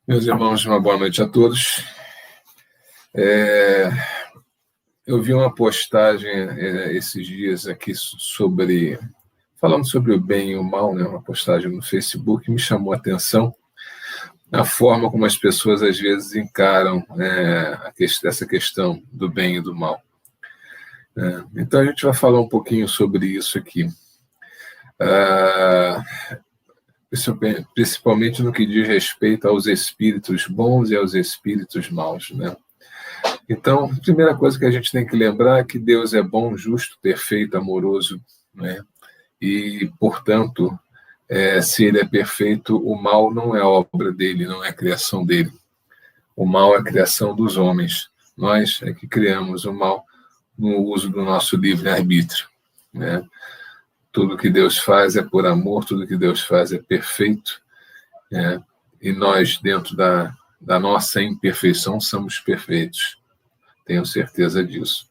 Meus irmãos, uma boa noite a todos. Eu vi uma postagem esses dias aqui falando sobre o bem e o mal, né? Uma postagem no Facebook, me chamou a atenção a forma como as pessoas às vezes encaram essa questão do bem e do mal. Então a gente vai falar um pouquinho sobre isso aqui. Principalmente no que diz respeito aos espíritos bons e aos espíritos maus, né? Então, a primeira coisa que a gente tem que lembrar é que Deus é bom, justo, perfeito, amoroso, né? E, portanto, se Ele é perfeito, o mal não é obra dele, não é criação dele. O mal é criação dos homens. Nós é que criamos o mal no uso do nosso livre-arbítrio, né? Tudo que Deus faz é por amor, tudo que Deus faz é perfeito, né? E nós, dentro da nossa imperfeição, somos perfeitos. Tenho certeza disso.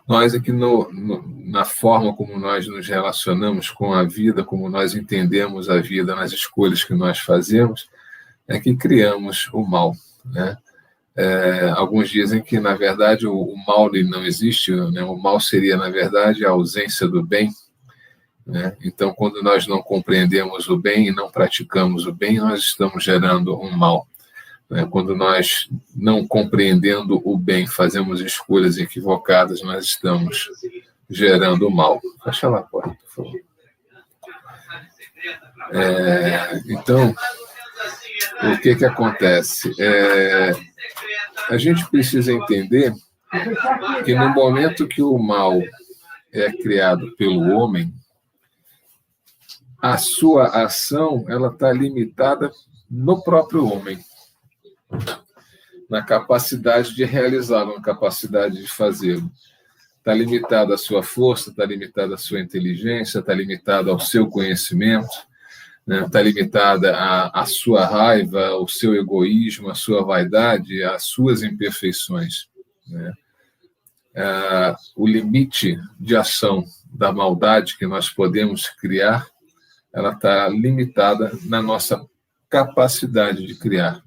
Nós aqui, na forma como nós nos relacionamos com a vida, como nós entendemos a vida, nas escolhas que nós fazemos, é que criamos o mal, né? Alguns dizem que, na verdade, o mal ele não existe, né? O mal seria, na verdade, a ausência do bem, né? Então, quando nós não compreendemos o bem e não praticamos o bem, nós estamos gerando um mal. Quando nós, não compreendendo o bem, fazemos escolhas equivocadas, nós estamos gerando o mal. Fecha lá a porta, por favor. Então, o que acontece? A gente precisa entender que no momento que o mal é criado pelo homem, a sua ação ela está limitada no próprio homem, na capacidade de realizá-lo, na capacidade de fazê-lo. Está limitada a sua força, está limitada a sua inteligência, está limitada ao seu conhecimento, né? Está limitada à sua raiva, ao seu egoísmo, à sua vaidade, às suas imperfeições, né? O limite de ação da maldade que nós podemos criar, ela está limitada na nossa capacidade de criar.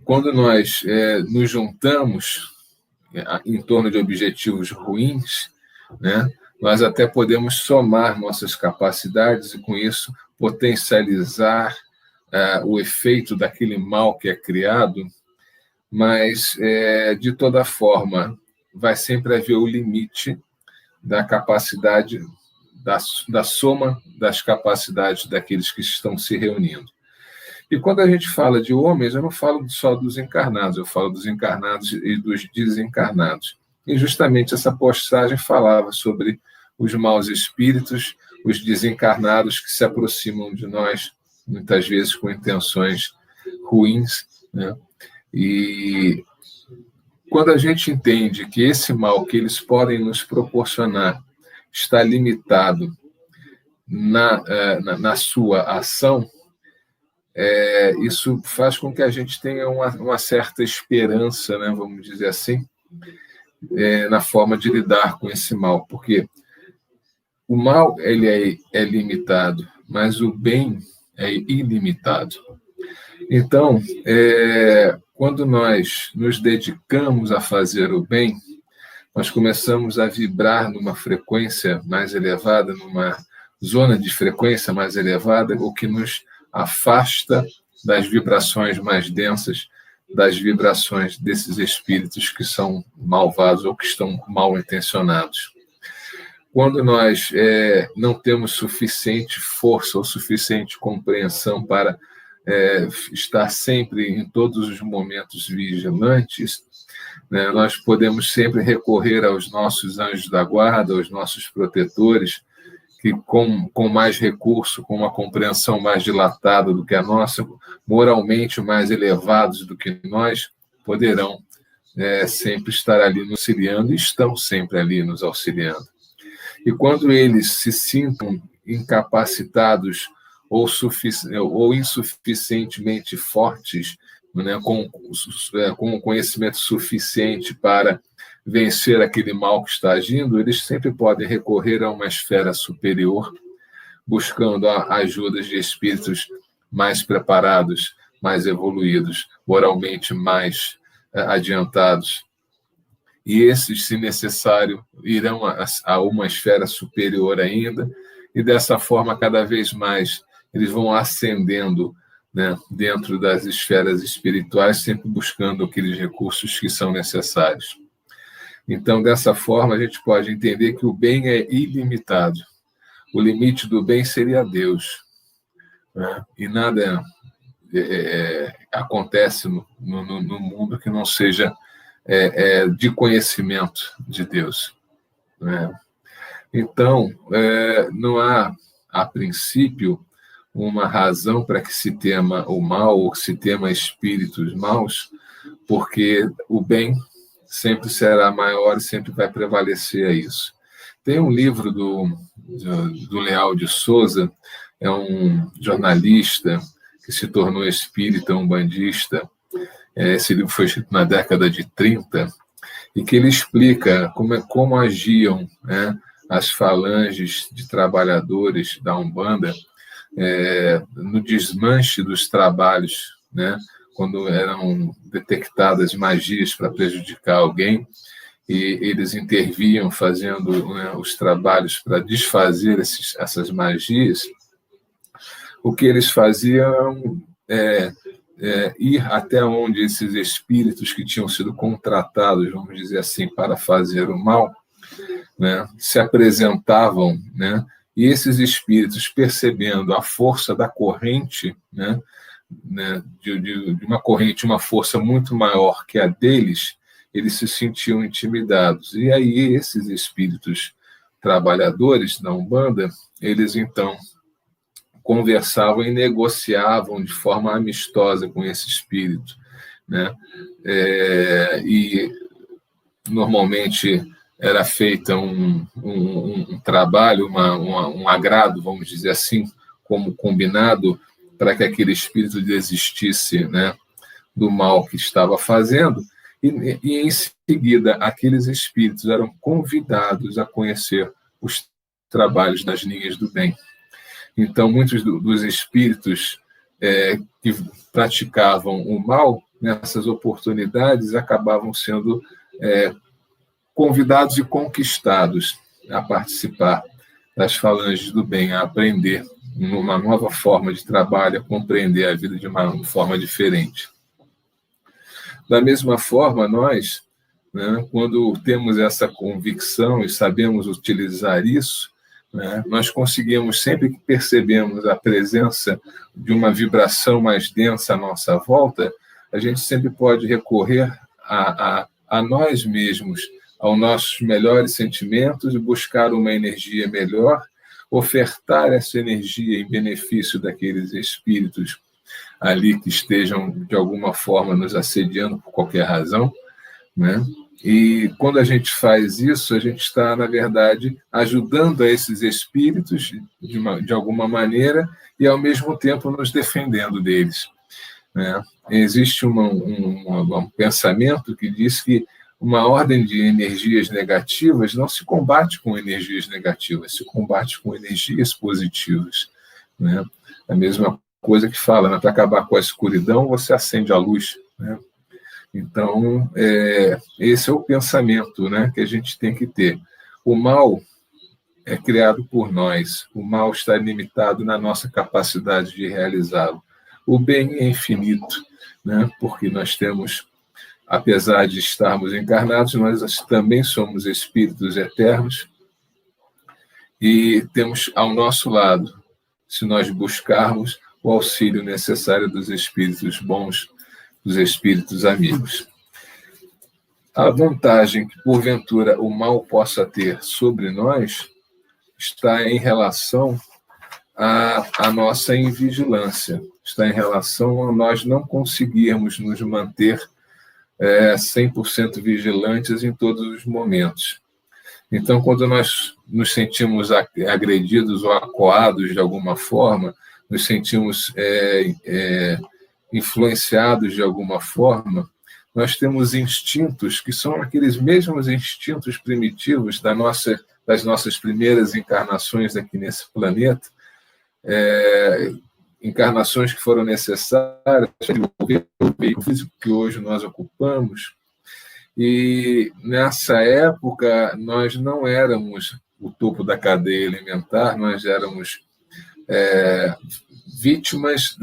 Quando nós nos juntamos em torno de objetivos ruins, né, nós até podemos somar nossas capacidades e, com isso, potencializar o efeito daquele mal que é criado, mas, de toda forma, vai sempre haver o limite da capacidade, da soma das capacidades daqueles que estão se reunindo. E quando a gente fala de homens, eu não falo só dos encarnados, eu falo dos encarnados e dos desencarnados. E justamente essa postagem falava sobre os maus espíritos, os desencarnados que se aproximam de nós, muitas vezes com intenções ruins, né? E quando a gente entende que esse mal que eles podem nos proporcionar está limitado na sua ação, isso faz com que a gente tenha uma certa esperança, né, vamos dizer assim, na forma de lidar com esse mal, porque o mal ele é limitado, mas o bem é ilimitado. Então, quando nós nos dedicamos a fazer o bem, nós começamos a vibrar numa frequência mais elevada, numa zona de frequência mais elevada, o que nos afasta das vibrações mais densas, das vibrações desses espíritos que são malvados ou que estão mal intencionados. Quando nós não temos suficiente força ou suficiente compreensão para estar sempre, em todos os momentos, vigilantes, né, nós podemos sempre recorrer aos nossos anjos da guarda, aos nossos protetores, que com mais recurso, com uma compreensão mais dilatada do que a nossa, moralmente mais elevados do que nós, poderão sempre estar ali nos auxiliando e estão sempre ali nos auxiliando. E quando eles se sintam incapacitados ou insuficientemente fortes, né, com o conhecimento suficiente para vencer aquele mal que está agindo, eles sempre podem recorrer a uma esfera superior, buscando a ajuda de espíritos mais preparados, mais evoluídos, moralmente mais adiantados. E esses, se necessário, irão a uma esfera superior ainda, e dessa forma, cada vez mais, eles vão ascendendo, né, dentro das esferas espirituais, sempre buscando aqueles recursos que são necessários. Então, dessa forma, a gente pode entender que o bem é ilimitado. O limite do bem seria Deus, né? E nada acontece no mundo que não seja de conhecimento de Deus, né? Então, não há, a princípio, uma razão para que se tema o mal ou que se tema espíritos maus, porque o bem sempre será maior e sempre vai prevalecer a isso. Tem um livro do Leal de Souza, é um jornalista que se tornou espírita, umbandista. Esse livro foi escrito na década de 30, e que ele explica como agiam, né, as falanges de trabalhadores da Umbanda no desmanche dos trabalhos, né, quando eram detectadas magias para prejudicar alguém, e eles interviam fazendo, né, os trabalhos para desfazer essas magias. O que eles faziam ir até onde esses espíritos que tinham sido contratados, vamos dizer assim, para fazer o mal, né, se apresentavam, né, e esses espíritos, percebendo a força da corrente, né, de uma corrente, uma força muito maior que a deles, eles se sentiam intimidados. E aí esses espíritos trabalhadores da Umbanda, eles então conversavam e negociavam de forma amistosa com esse espírito, né? E normalmente era feita um trabalho, um agrado, vamos dizer assim, como combinado, para que aquele espírito desistisse, né, do mal que estava fazendo, e em seguida aqueles espíritos eram convidados a conhecer os trabalhos das linhas do bem. Então, muitos dos espíritos que praticavam o mal, nessas oportunidades, acabavam sendo convidados e conquistados a participar das falanges do bem, a aprender uma nova forma de trabalho, a compreender a vida de uma forma diferente. Da mesma forma, nós, né, quando temos essa convicção e sabemos utilizar isso, né, nós conseguimos, sempre que percebemos a presença de uma vibração mais densa à nossa volta, a gente sempre pode recorrer a nós mesmos, aos nossos melhores sentimentos, e buscar uma energia melhor, ofertar essa energia em benefício daqueles espíritos ali que estejam, de alguma forma, nos assediando por qualquer razão, né? E quando a gente faz isso, a gente está, na verdade, ajudando a esses espíritos de alguma maneira e, ao mesmo tempo, nos defendendo deles, né? Existe um pensamento que diz que uma ordem de energias negativas não se combate com energias negativas, se combate com energias positivas, né? A mesma coisa que fala, né? Para acabar com a escuridão, você acende a luz, né? Então, esse é o pensamento, né, que a gente tem que ter. O mal é criado por nós, o mal está limitado na nossa capacidade de realizá-lo. O bem é infinito, né, porque nós temos, apesar de estarmos encarnados, nós também somos espíritos eternos e temos ao nosso lado, se nós buscarmos o auxílio necessário dos espíritos bons, dos espíritos amigos. A vantagem que, porventura, o mal possa ter sobre nós está em relação à nossa invigilância, está em relação a nós não conseguirmos nos manter 100% vigilantes em todos os momentos. Então, quando nós nos sentimos agredidos ou acuados de alguma forma, nos sentimos influenciados de alguma forma, nós temos instintos que são aqueles mesmos instintos primitivos das nossas primeiras encarnações aqui nesse planeta, encarnações que foram necessárias para desenvolver o veículo físico que hoje nós ocupamos. E nessa época nós não éramos o topo da cadeia alimentar, nós éramos vítimas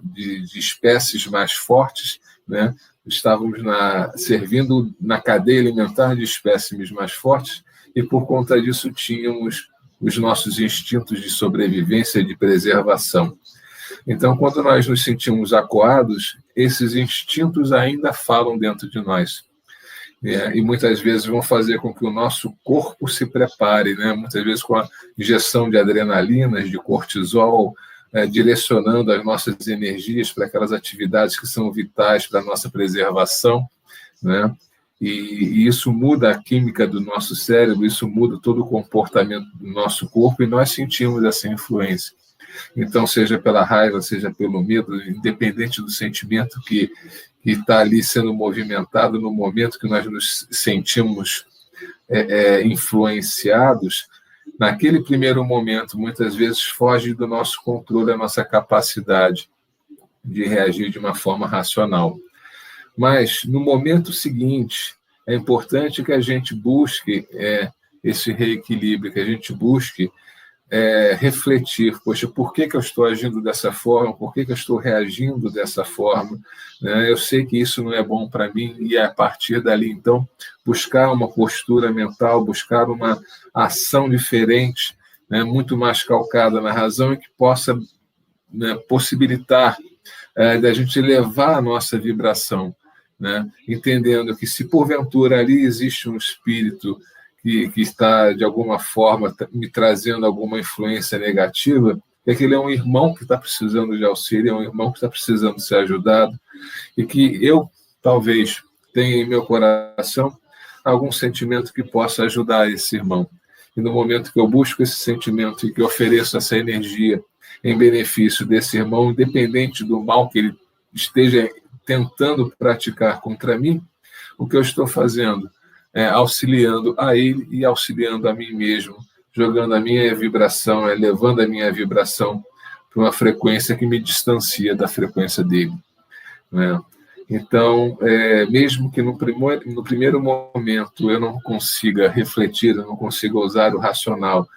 de espécies mais fortes, né? Estávamos servindo na cadeia alimentar de espécimes mais fortes e, por conta disso, tínhamos os nossos instintos de sobrevivência e de preservação. Então, quando nós nos sentimos acuados, esses instintos ainda falam dentro de nós. E muitas vezes vão fazer com que o nosso corpo se prepare, né? Muitas vezes com a injeção de adrenalinas, de cortisol, direcionando as nossas energias para aquelas atividades que são vitais para a nossa preservação, né? E isso muda a química do nosso cérebro, isso muda todo o comportamento do nosso corpo, e nós sentimos essa influência. Então, seja pela raiva, seja pelo medo, independente do sentimento que está ali sendo movimentado no momento que nós nos sentimos influenciados, naquele primeiro momento, muitas vezes foge do nosso controle, a nossa capacidade de reagir de uma forma racional. Mas, no momento seguinte, é importante que a gente busque esse reequilíbrio, que a gente busque refletir, poxa, por que eu estou agindo dessa forma, por que eu estou reagindo dessa forma, né? Eu sei que isso não é bom para mim, e a partir dali, então, buscar uma postura mental, buscar uma ação diferente, né, muito mais calcada na razão, e que possa, né, possibilitar da gente elevar a nossa vibração, né, entendendo que, se porventura ali existe um espírito que está, de alguma forma, me trazendo alguma influência negativa, que aquele é um irmão que está precisando de auxílio, é um irmão que está precisando ser ajudado, e que eu, talvez, tenha em meu coração algum sentimento que possa ajudar esse irmão. E no momento que eu busco esse sentimento e que eu ofereço essa energia em benefício desse irmão, independente do mal que ele esteja tentando praticar contra mim, o que eu estou fazendo auxiliando a ele e auxiliando a mim mesmo, jogando a minha vibração, elevando a minha vibração para uma frequência que me distancia da frequência dele, né? Então, mesmo que no primeiro momento eu não consiga refletir, eu não consiga usar o racional,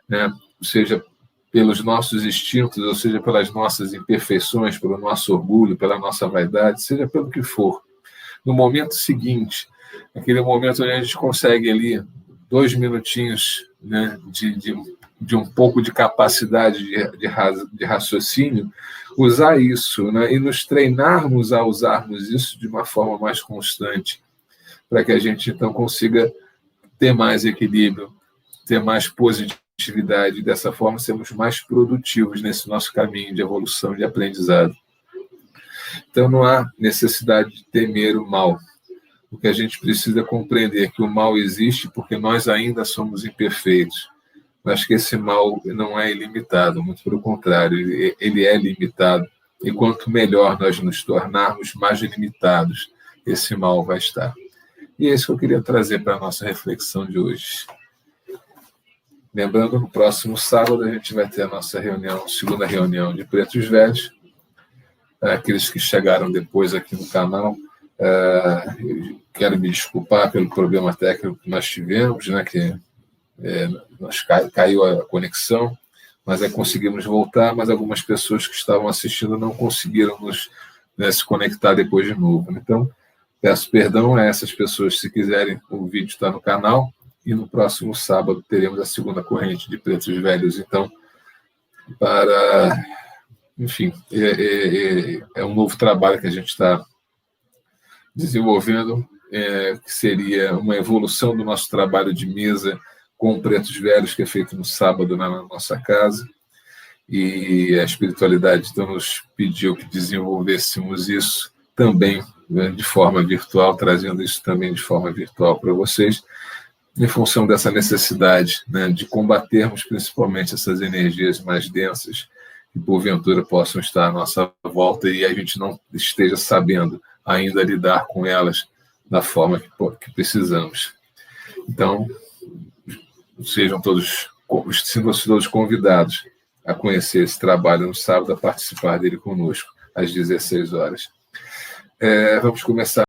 né? Seja pelos nossos instintos, ou seja pelas nossas imperfeições, pelo nosso orgulho, pela nossa vaidade, seja pelo que for, no momento seguinte, aquele momento onde a gente consegue ali 2 minutinhos, né, de um pouco de capacidade de raciocínio, usar isso, né, e nos treinarmos a usarmos isso de uma forma mais constante, para que a gente, então, consiga ter mais equilíbrio, ter mais positividade, e dessa forma sermos mais produtivos nesse nosso caminho de evolução, de aprendizado. Então, não há necessidade de temer o mal. O que a gente precisa compreender é que o mal existe porque nós ainda somos imperfeitos, mas que esse mal não é ilimitado, muito pelo contrário, ele é limitado, e quanto melhor nós nos tornarmos, mais limitados esse mal vai estar. E é isso que eu queria trazer para a nossa reflexão de hoje. Lembrando, no próximo sábado a gente vai ter a nossa reunião, segunda reunião de Pretos Velhos. Aqueles que chegaram depois aqui no canal, quero me desculpar pelo problema técnico que nós tivemos, né, que caiu a conexão, mas conseguimos voltar, mas algumas pessoas que estavam assistindo não conseguiram se conectar depois de novo. Então, peço perdão a essas pessoas. Se quiserem, o vídeo está no canal, e no próximo sábado teremos a segunda corrente de Pretos Velhos. Então, enfim, é um novo trabalho que a gente está desenvolvendo, que seria uma evolução do nosso trabalho de mesa com Pretos Velhos, que é feito no sábado na nossa casa, e a espiritualidade então nos pediu que desenvolvêssemos isso também, né, de forma virtual, trazendo isso também de forma virtual para vocês, em função dessa necessidade, né, de combatermos principalmente essas energias mais densas que porventura possam estar à nossa volta e a gente não esteja sabendo ainda lidar com elas da forma que precisamos. Então, sintam-se todos convidados a conhecer esse trabalho no sábado, a participar dele conosco, às 16 horas. Vamos começar